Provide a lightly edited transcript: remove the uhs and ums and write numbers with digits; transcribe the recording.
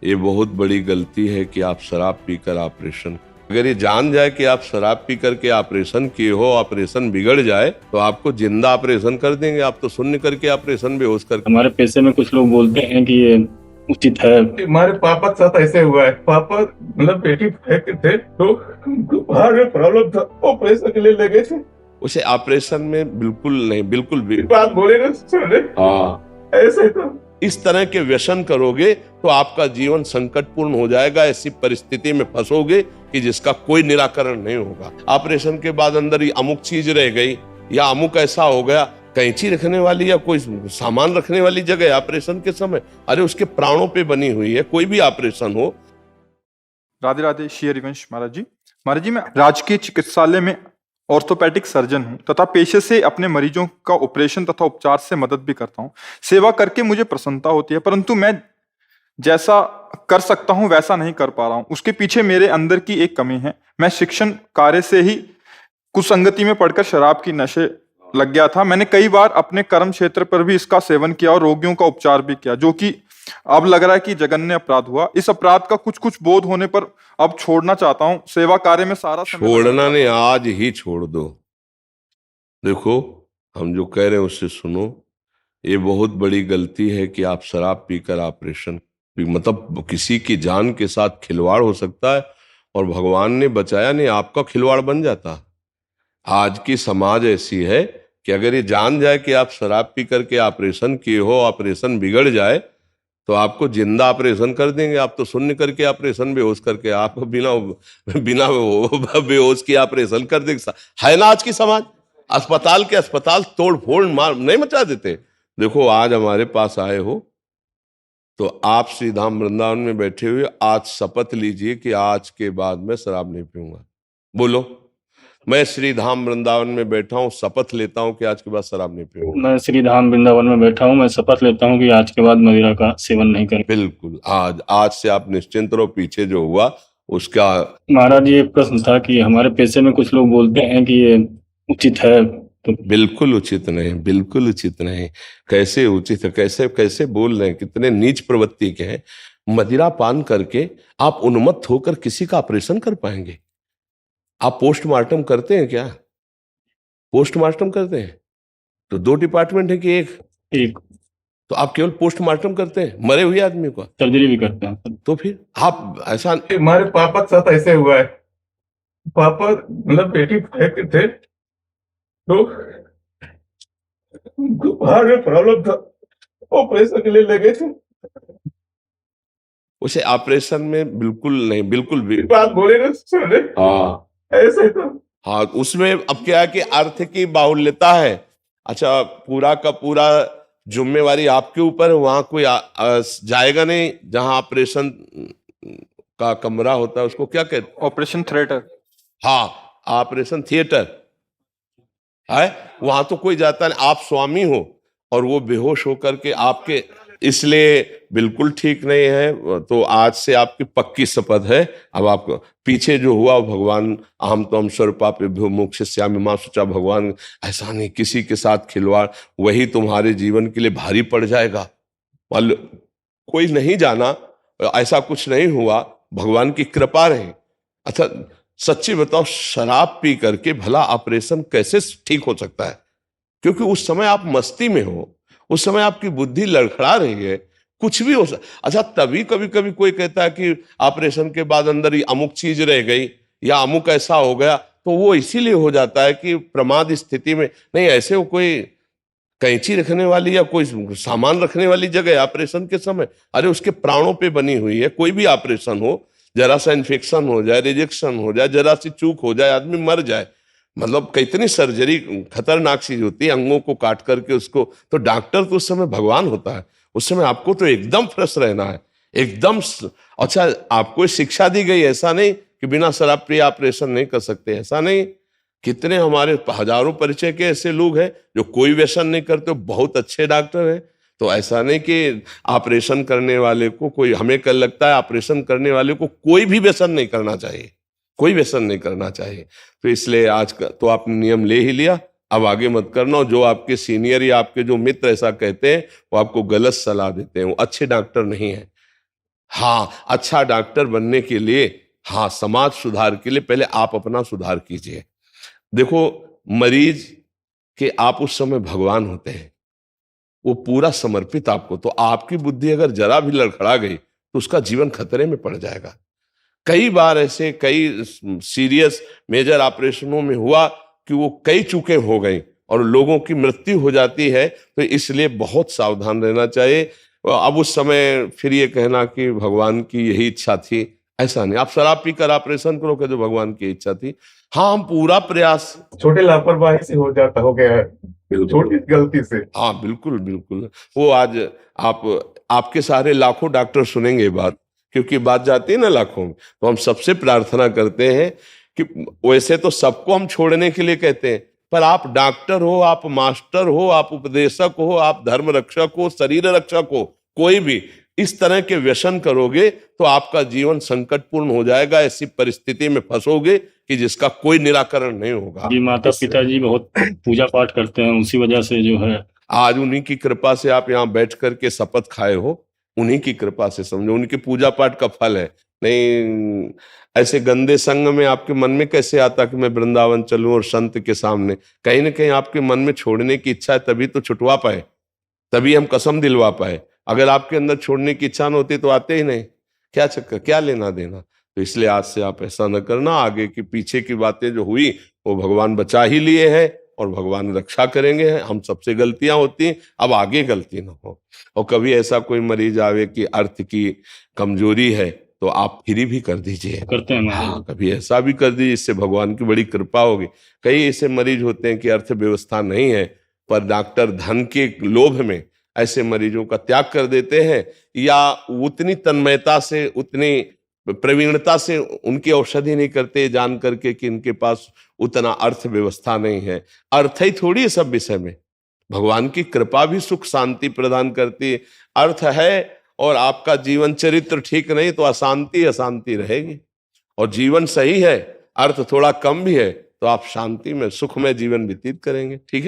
ये बहुत बड़ी गलती है कि आप शराब पीकर ऑपरेशन, अगर ये जान जाए कि आप शराब पी करके ऑपरेशन किए हो, ऑपरेशन बिगड़ जाए तो आपको जिंदा ऑपरेशन कर देंगे। आप तो शून्य करके ऑपरेशन बेहोश करके। हमारे पैसे में कुछ लोग बोलते हैं कि ये उचित है। हमारे पापा के साथ ऐसे हुआ है। पापा मतलब पेटी फेंक थे तो उनको बाहर में प्रॉब्लम था, ऑपरेशन के लिए ले गए थे। उसे ऑपरेशन में बिल्कुल नहीं, बिल्कुल भी बात बोले ना सुन रहे। हाँ, ऐसे तो इस तरह के व्यसन करोगे तो आपका जीवन संकटपूर्ण हो जाएगा। ऐसी परिस्थिति में फंसोगे कि जिसका कोई निराकरण नहीं होगा। ऑपरेशन के बाद अंदर ही अमुक चीज रह गई या अमुक ऐसा हो गया, कैंची रखने वाली या कोई सामान रखने वाली जगह ऑपरेशन के समय, अरे उसके प्राणों पे बनी हुई है। कोई भी ऑपरेशन हो। राधे राधे। श्री हरिवंश महाराज जी। महाराज जी, मैं राजकीय चिकित्सालय में ऑर्थोपेडिक सर्जन हूं तथा पेशे से अपने मरीजों का ऑपरेशन तथा उपचार से मदद भी करता हूं। सेवा करके मुझे प्रसन्नता होती है, परंतु मैं जैसा कर सकता हूं वैसा नहीं कर पा रहा हूं। उसके पीछे मेरे अंदर की एक कमी है। मैं शिक्षण कार्य से ही कुसंगति में पड़कर शराब की नशे लग गया था। मैंने कई बार अपने कर्म क्षेत्र पर भी इसका सेवन किया और रोगियों का उपचार भी किया, जो कि अब लग रहा है कि जघन्य अपराध हुआ। इस अपराध का कुछ कुछ बोध होने पर अब छोड़ना चाहता हूं। सेवा कार्य में सारा समय छोड़ना नहीं, आज ही छोड़ दो। देखो, हम जो कह रहे हैं उससे सुनो। ये बहुत बड़ी गलती है कि आप शराब पीकर ऑपरेशन, मतलब किसी की जान के साथ खिलवाड़ हो सकता है और भगवान ने बचाया नहीं, आपका खिलवाड़ बन जाता। आज की समाज ऐसी है कि अगर ये जान जाए कि आप शराब पी करके ऑपरेशन किए हो, ऑपरेशन बिगड़ जाए तो आपको जिंदा ऑपरेशन कर देंगे। आप तो शून्य करके ऑपरेशन, बेहोश करके, आप बिना बिना बेहोश की ऑपरेशन कर देंगे। है ना आज की समाज। अस्पताल के अस्पताल तोड़ फोड़ मार नहीं मचा देते। देखो, आज हमारे पास आए हो तो आप श्री धाम वृंदावन में बैठे हुए आज शपथ लीजिए कि आज के बाद मैं शराब नहीं पीऊंगा। बोलो, मैं श्री धाम वृंदावन में बैठा हूँ, शपथ लेता हूँ कि आज के बाद शराब नहीं पीऊंगा। मैं श्री धाम वृंदावन में बैठा हूँ, मैं शपथ लेता हूँ कि आज के बाद मदिरा का सेवन नहीं करेंगे। बिल्कुल, आज से आप निश्चिंत रहो। पीछे जो हुआ उसका। महाराज जी, एक प्रश्न था कि हमारे पैसे में कुछ लोग बोलते हैं कि ये उचित है, तो बिल्कुल उचित नहीं, बिल्कुल उचित नहीं। कैसे उचित है? कैसे कैसे बोल रहे हैं? कितने नीच प्रवृत्ति के हैं। मदिरा पान करके आप उन्मत्त होकर किसी का ऑपरेशन कर पाएंगे? आप पोस्टमार्टम करते हैं क्या? पोस्टमार्टम करते हैं तो दो डिपार्टमेंट है कि एक? तो आप केवल पोस्टमार्टम करते हैं मरे हुए आदमी का, सर्जरी भी करते हैं। तो फिर आप ऐसा। हमारे पापा के साथ ऐसे हुआ है। पापा मतलब पेटी फेंक थे तो उनको बाहर में प्रॉब्लम था, ऑपरेशन के लिए ले गए थे। उसे ऑपरेशन में बिल्कुल नहीं, बिल्कुल भी बात बोले ना सुन रहे। हाँ, ऐसे तो हाँ, उसमें अब क्या है कि अर्थ की बाहुल्यता है। अच्छा, पूरा का पूरा जिम्मेवारी आपके ऊपर है। वहां कोई जाएगा नहीं जहां ऑपरेशन का कमरा होता है, उसको क्या कहते? Operation theatre. हाँ, ऑपरेशन थिएटर है। वहां तो कोई जाता नहीं। आप स्वामी हो और वो बेहोश होकर के आपके, इसलिए बिल्कुल ठीक नहीं है। तो आज से आपकी पक्की शपथ है। अब आपको पीछे जो हुआ, भगवान अहम तो हम स्वरूपाभ्यो मोक्षयिष्यामि मां शुचा, भगवान ऐसा नहीं, किसी के साथ खिलवाड़ वही तुम्हारे जीवन के लिए भारी पड़ जाएगा। मान लो कोई नहीं जाना, ऐसा कुछ नहीं हुआ, भगवान की कृपा रही। अच्छा, सच्ची बताओ, शराब पी करके भला ऑपरेशन कैसे ठीक हो सकता है? क्योंकि उस समय आप मस्ती में हो, उस समय आपकी बुद्धि लड़खड़ा रही है, कुछ भी हो अच्छा, तभी कभी कभी कोई कहता है कि ऑपरेशन के बाद अंदर ही अमुक चीज रह गई या अमुक ऐसा हो गया, तो वो इसीलिए हो जाता है कि प्रमाद स्थिति में नहीं। ऐसे वो कोई कैंची रखने वाली या कोई सामान रखने वाली जगह ऑपरेशन के समय, अरे उसके प्राणों पे बनी हुई है। कोई भी ऑपरेशन हो, जरा सा इन्फेक्शन हो जाए, रिजेक्शन हो जाए, जरा सी चूक हो जाए, आदमी मर जाए। मतलब कितनी सर्जरी खतरनाक चीज होती है, अंगों को काट करके उसको। तो डॉक्टर तो उस समय भगवान होता है। उस समय आपको तो एकदम फ्रेश रहना है, एकदम अच्छा, आपको शिक्षा दी गई, ऐसा नहीं कि बिना शराब पिए ऑपरेशन नहीं कर सकते, ऐसा नहीं। कितने हमारे हजारों परिचय के ऐसे लोग हैं जो कोई व्यसन नहीं करते, बहुत अच्छे डॉक्टर हैं। तो ऐसा नहीं कि ऑपरेशन करने वाले को कोई, हमें कल लगता है ऑपरेशन करने वाले को कोई भी व्यसन नहीं करना चाहिए, कोई व्यसन नहीं करना चाहिए। तो इसलिए आज का तो आपने नियम ले ही लिया, अब आगे मत करना। जो आपके सीनियर या आपके जो मित्र ऐसा कहते हैं वो आपको गलत सलाह देते हैं, वो अच्छे डॉक्टर नहीं है। हाँ, अच्छा डॉक्टर बनने के लिए, हाँ, समाज सुधार के लिए पहले आप अपना सुधार कीजिए। देखो, मरीज के आप उस समय भगवान होते हैं, वो पूरा समर्पित आपको, तो आपकी बुद्धि अगर जरा भी लड़खड़ा गई तो उसका जीवन खतरे में पड़ जाएगा। कई बार ऐसे कई सीरियस मेजर ऑपरेशनों में हुआ कि वो कई चूकें हो गई और लोगों की मृत्यु हो जाती है, तो इसलिए बहुत सावधान रहना चाहिए। अब उस समय फिर ये कहना कि भगवान की यही इच्छा थी, ऐसा नहीं। आप शराब पीकर ऑपरेशन करो कि जो भगवान की इच्छा थी। हाँ, हम पूरा प्रयास, छोटे लापरवाही से हो गया है, छोटी गलती से। हाँ बिल्कुल बिल्कुल। वो आज आपके सारे लाखों डॉक्टर सुनेंगे ये बात, क्योंकि बात जाती है ना लाखों में। तो हम सबसे प्रार्थना करते हैं कि वैसे तो सबको हम छोड़ने के लिए कहते हैं, पर आप डॉक्टर हो, आप मास्टर हो, आप उपदेशक हो, आप धर्म रक्षक हो, शरीर रक्षक हो, कोई भी इस तरह के व्यसन करोगे तो आपका जीवन संकटपूर्ण हो जाएगा। ऐसी परिस्थिति में फंसोगे कि जिसका कोई निराकरण नहीं होगा। जी, माता पिताजी बहुत पूजा पाठ करते हैं, उसी वजह से जो है आज उन्हीं की कृपा से आप यहाँ बैठ करके शपथ खाए हो, उन्हीं की कृपा से समझो, उनके पूजा पाठ का फल है। नहीं, ऐसे गंदे संग में आपके मन में कैसे आता कि मैं वृंदावन चलूं और संत के सामने? कहीं ना कहीं आपके मन में छोड़ने की इच्छा है, तभी तो छुटवा पाए, तभी हम कसम दिलवा पाए। अगर आपके अंदर छोड़ने की इच्छा न होती तो आते ही नहीं। क्या चक्कर, क्या लेना देना? तो इसलिए आज से आप ऐसा न करना। आगे की पीछे की बातें जो हुई वो भगवान बचा ही लिए हैं और भगवान रक्षा करेंगे। हम सबसे गलतियां होती हैं, अब आगे गलती ना हो। और कभी ऐसा कोई मरीज आवे कि अर्थ की कमजोरी है तो आप फ्री भी कर दीजिए। करते हैं महाराज। हाँ, कभी ऐसा भी कर दीजिए, इससे भगवान की बड़ी कृपा होगी। कई ऐसे मरीज होते हैं कि अर्थव्यवस्था नहीं है, पर डॉक्टर धन के लोभ में ऐसे मरीजों का त्याग कर देते हैं, या उतनी तन्मयता से, उतनी प्रवीणता से उनकी औषधि नहीं करते, जान करके कि इनके पास उतना अर्थव्यवस्था नहीं है। अर्थ ही थोड़ी है सब विषय में, भगवान की कृपा भी सुख शांति प्रदान करती है। अर्थ है और आपका जीवन चरित्र ठीक नहीं तो अशांति अशांति रहेगी। और जीवन सही है, अर्थ थोड़ा कम भी है, तो आप शांति में सुख में जीवन व्यतीत करेंगे। ठीक है।